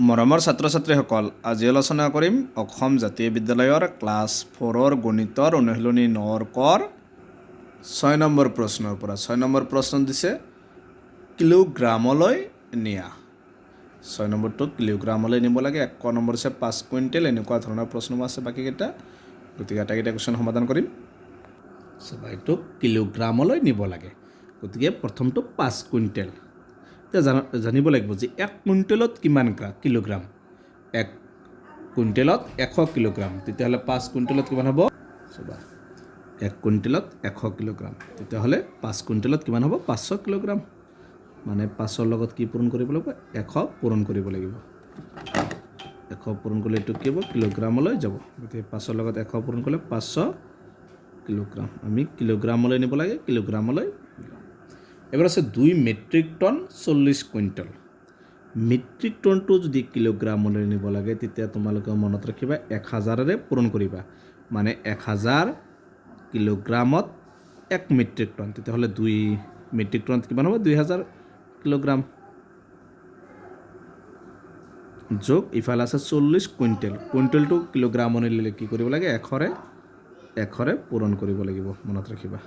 মৰমৰ ছাত্ৰ ছাত্ৰীসকল, আজি আলোচনা কৰিম অসম জাতীয় বিদ্যালয়ৰ ক্লাছ 4ৰ গণিতৰ অনুশীলনী 9ৰ কৰ 6 নম্বৰ প্ৰশ্নৰ পৰা। 6 নম্বৰ প্ৰশ্ন দিছে কিলোগ্ৰামলৈ নিয়া। 6 নম্বৰটো কিলোগ্ৰামলৈ নিব লাগে। 1 নম্বৰ হৈছে 5 কুইণ্টেল। এনেকুৱা ধৰণৰ প্ৰশ্ন আছে বাকীকেইটা, গতিকে আটাইকেইটা কুৱেশ্যন সমাধান কৰিম। এইটো কিলোগ্ৰামলৈ নিব লাগে, গতিকে প্ৰথমটো 5 কুইণ্টেল। এতিয়া জানিব লাগিব যে 1 কুইণ্টেলত কিমান কিলোগ্ৰাম। 1 কুইণ্টেলত 100 কিলোগ্ৰাম। তেতিয়াহ'লে 5 কুইণ্টেলত কিমান হ'ব? 1 কুইণ্টেলত 100 কিলোগ্ৰাম। তেতিয়াহ'লে 5 কুইণ্টেলত কিমান হ'ব? 500 কিলোগ্ৰাম। মানে 500ৰ লগত কি পূৰণ কৰিব লাগিব? 100 পূৰণ কৰিব লাগিব। 100 পূৰণ কৰিলে এইটো কি হ'ব? কিলোগ্ৰামলৈ যাব। গতিকে 500ৰ লগত 100 পূৰণ কৰিলে 500 কিলোগ্ৰাম। আমি কিলোগ্ৰামলৈ নিব লাগে, কিলোগ্ৰামলৈ। এবাৰ আছে 2 মেট্ৰিক টন 40 কুইণ্টেল। মেট্ৰিক টনটো যদি কিলোগ্ৰামলৈ নিব লাগে, তেতিয়া তোমালোকে মনত ৰাখিবা 1000ৰে পূৰণ কৰিবা। মানে 1000 কিলোগ্ৰামত 1 মেট্ৰিক টন। তেতিয়াহ'লে 2 মেট্ৰিক টনত কিমান হ'ব? 2000 কিলোগ্ৰাম। যোগ ইফালে আছে 40 কুইণ্টেল। কুইণ্টেলটো কিলোগ্ৰামলৈ নিলে কি কৰিব লাগে? 100ৰে পূৰণ কৰিব লাগিব, মনত ৰাখিবা।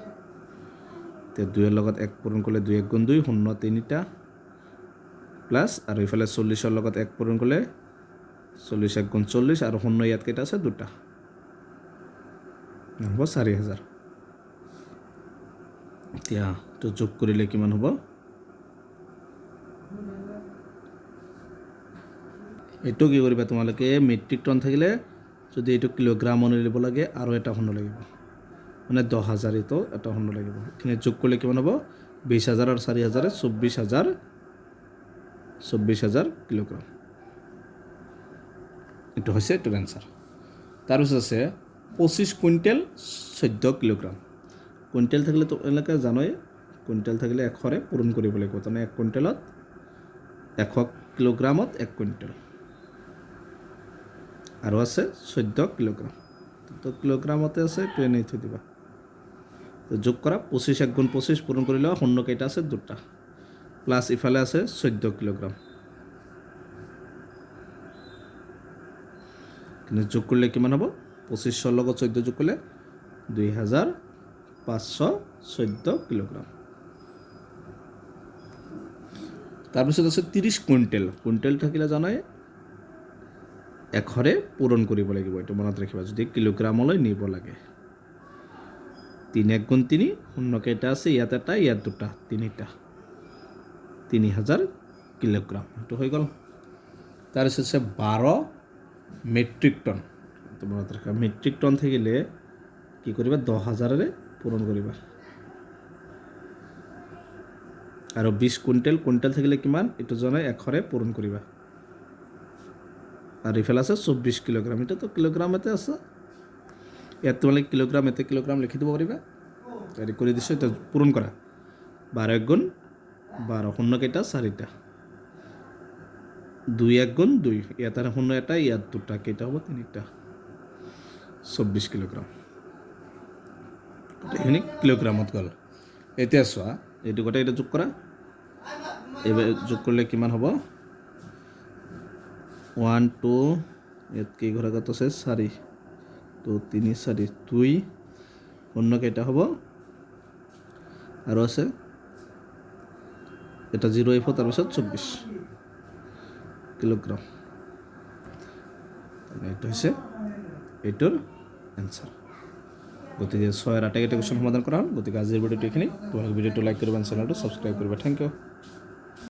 এতিয়া 2ৰ লগত 1 পূৰণ কৰিলে 2 1 গুণ 2, 0 3টা প্লাছ, আৰু ইফালে 40ৰ লগত 1 পূৰণ কৰিলে 40 1 গুণ 40, আৰু 0 ইয়াত কেইটা আছে? 2টা। হ'ব 4000। এতিয়া এইটো যোগ কৰিলে কিমান হ'ব? এইটো কি কৰিবা তোমালোকে? মেট্ৰিক টন থাকিলে যদি এইটো কিলোগ্ৰামলৈ নিব লাগে, আৰু এটা 0 লাগিব, মানে 10,000। এইটো এটা 0 লাগিব। এইখিনি যোগ কৰিলে কিমান হ'ব? 20,000 আৰু 4,000 24,000 কিলোগ্ৰাম। এইটো হৈছে এইটোৰ এনচাৰ। তাৰপিছত আছে 25 কুইণ্টেল 14 কিলোগ্ৰাম। কুইণ্টেল থাকিলে তোমালোকে জানোই, কুইণ্টেল থাকিলে 100ৰে পূৰণ কৰিব লাগিব। তাৰমানে 1 কুইণ্টেলত 100 কিলোগ্ৰামত 1 কুইণ্টেল। আৰু আছে 14 কিলোগ্ৰাম। তো কিলোগ্ৰামতে আছে, এইটো এনেই থৈ দিবা। যোগ কৰা 25 1 গুণ 25 পূৰণ কৰিলে 0 কেইটা আছে? 2টা প্লাছ, ইফালে আছে 14 কিলোগ্ৰাম। কিন্তু যোগ কৰিলে কিমান হ'ব? 25ৰ লগত 14 যোগ কৰিলে 2514 কিলোগ্ৰাম। তাৰপিছত আছে 30 কুইণ্টেল। কুইণ্টেল থাকিলে জানাই 100ৰে পূৰণ কৰিব লাগিব। এইটো মনত ৰাখিবা যদি কিলোগ্ৰামলৈ নিব লাগে। 3 1 গুণ 3, 0 কেইটা আছে? ইয়াত এটা, ইয়াত 2টা, 3টা। 3000 কিলোগ্ৰাম। এইটো হৈ গ'ল। তাৰপিছত আছে 12 মেট্ৰিক টন। এইটো মনত ৰাখিবা। মেট্ৰিক টন থাকিলে কি কৰিবা? 10,000ৰে পূৰণ কৰিবা। আৰু 20 কুইণ্টেল। কুইণ্টেল থাকিলে কিমান? এইটো জনাই 100ৰে পূৰণ কৰিবা। আৰু ইফালে আছে 24 কিলোগ্ৰাম। এতিয়াতো কিলোগ্ৰামতে আছে, ইয়াত তোমালোকে কিলোগ্ৰাম, এতে কিলোগ্ৰাম লিখি দিব পাৰিবা। হেৰি কৰি দিছোঁ, এতিয়া পূৰণ কৰা। 12 1 গুণ 12, 0 কেইটা? 4টা। 2 1 গুণ 2, ইয়াত আৰু 0 এটা, ইয়াত 2টা, কেইটা হ'ব? 3টা। 24 কিলোগ্ৰাম। গোটেইখিনি কিলোগ্ৰামত গ'ল। এতিয়া চোৱা, এইটো গোটেইকেইটা যোগ কৰা। এইবাৰ যোগ কৰিলে কিমান হ'ব? 1 2, ইয়াত কেইঘৰ আগত আছে? 4, 2 3 4, 2 0 কেইটা হ'ব? আৰু আছে এটা 0 আহিব, তাৰপিছত 24 কিলোগ্ৰাম। এইটো হৈছে এইটোৰ এনচাৰ। গতিকে 6 আৰু 8 কুৱেশ্যন সমাধান কৰা হ'ল। গতিকে আজিৰ ভিডিঅ'টো এইখিনি। তোমালোকে ভিডিঅ'টো লাইক কৰিবা, চেনেলটো ছাবস্ক্ৰাইব কৰিবা। Thank U.